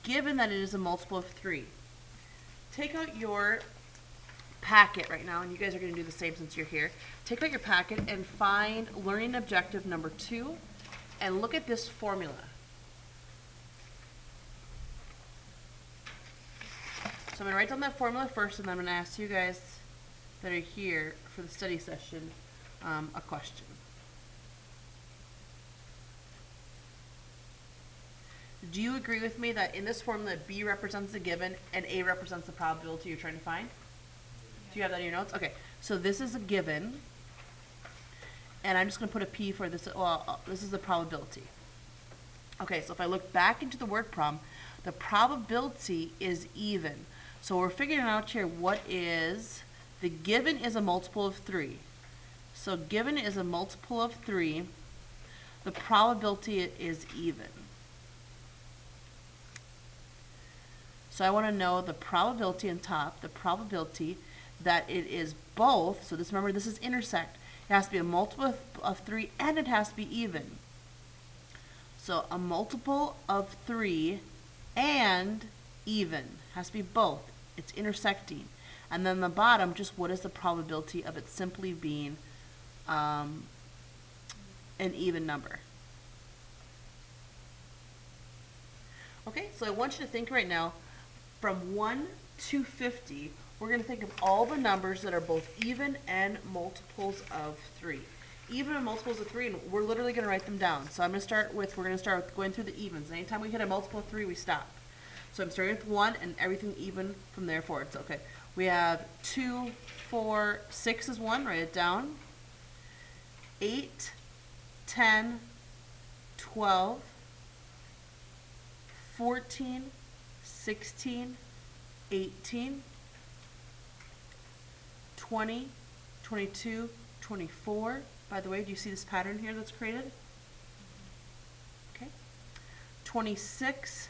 given that it is a multiple of 3. Take out your packet right now, and you guys are going to do the same since you're here. Take out your packet and find learning objective number 2 and look at this formula. So I'm going to write down that formula first, and then I'm going to ask you guys that are here for the study session a question. Do you agree with me that in this formula, B represents the given and A represents the probability you're trying to find? Do you have that in your notes? Okay, so this is a given, and I'm just going to put a P for this. Well, this is the probability. Okay, so if I look back into the word problem, the probability is even. So we're figuring out here what is, the given is a multiple of 3. So given is a multiple of 3, the probability is even. So I want to know the probability on top, the probability that it is both, so this, remember, this is intersect. It has to be a multiple of 3 and it has to be even. So a multiple of 3 and even has to be both. It's intersecting. And then the bottom, just what is the probability of it simply being an even number. Okay, so I want you to think right now, from 1 to 50, we're going to think of all the numbers that are both even and multiples of 3. Even and multiples of 3, and we're literally going to write them down. So we're going to start with going through the evens. Anytime we hit a multiple of 3, we stop. So I'm starting with 1 and everything even from there forward. So, okay, we have 2, 4, 6 is 1, write it down. 8, 10, 12, 14, 16, 18, 20, 22, 24. By the way, do you see this pattern here that's created? Okay. 26,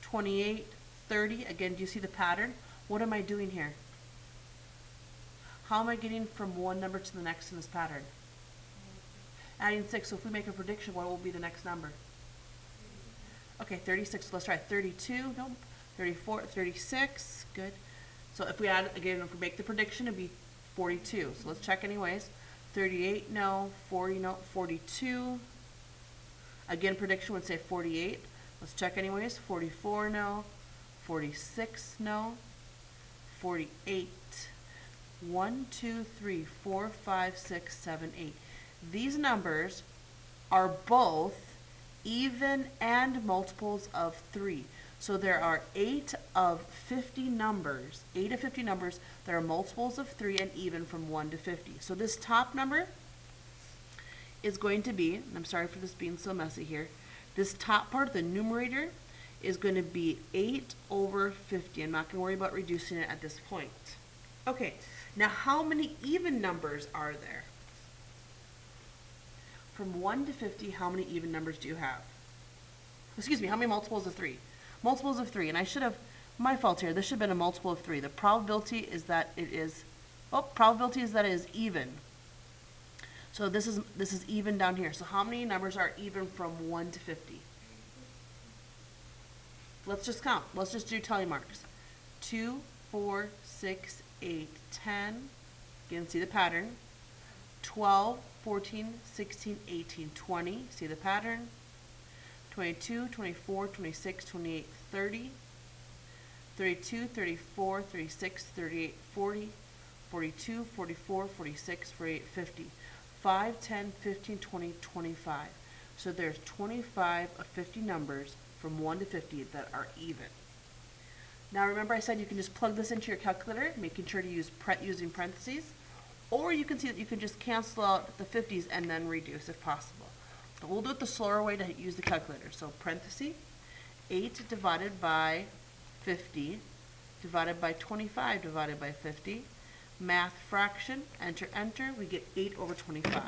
28, 30. Again, do you see the pattern? What am I doing here? How am I getting from one number to the next in this pattern? Adding 6. So if we make a prediction, what will be the next number? Okay, 36. So let's try 32. Nope. 34, 36. Good. So if we add, again, if we make the prediction, it'd be 42. So let's check anyways. 38, no. 40, no. 42. Again, prediction would say 48. Let's check anyways. 44, no. 46, no. 48. 1, 2, 3, 4, 5, 6, 7, 8. These numbers are both even and multiples of 3. So there are 8 of 50 numbers, 8 of 50 numbers that are multiples of 3 and even from 1 to 50. So this top number is going to be, and I'm sorry for this being so messy here, this top part, the numerator, is going to be 8 over 50. I'm not going to worry about reducing it at this point. Okay, now how many even numbers are there? From 1 to 50, how many even numbers do you have? Excuse me, how many multiples of 3? Multiples of 3, and I should have, my fault here, this should have been a multiple of 3. The probability is that it is, probability is that it is even. So this is even down here. So how many numbers are even from 1 to 50? Let's just count. Let's just do tally marks. 2, 4, 6, 8, 10. Again, see the pattern. 12, 14, 16, 18, 20. See the pattern. 22, 24, 26, 28, 30. 32, 34, 36, 38, 40. 42, 44, 46, 48, 50. 5, 10, 15, 20, 25. So there's 25 of 50 numbers from 1 to 50 that are even. Now remember I said you can just plug this into your calculator, making sure to use using parentheses, or you can see that you can just cancel out the 50s and then reduce if possible. But we'll do it the slower way to use the calculator. So parentheses, 8 divided by 50 divided by 25 divided by 50. Math fraction, enter, enter, we get 8 over 25.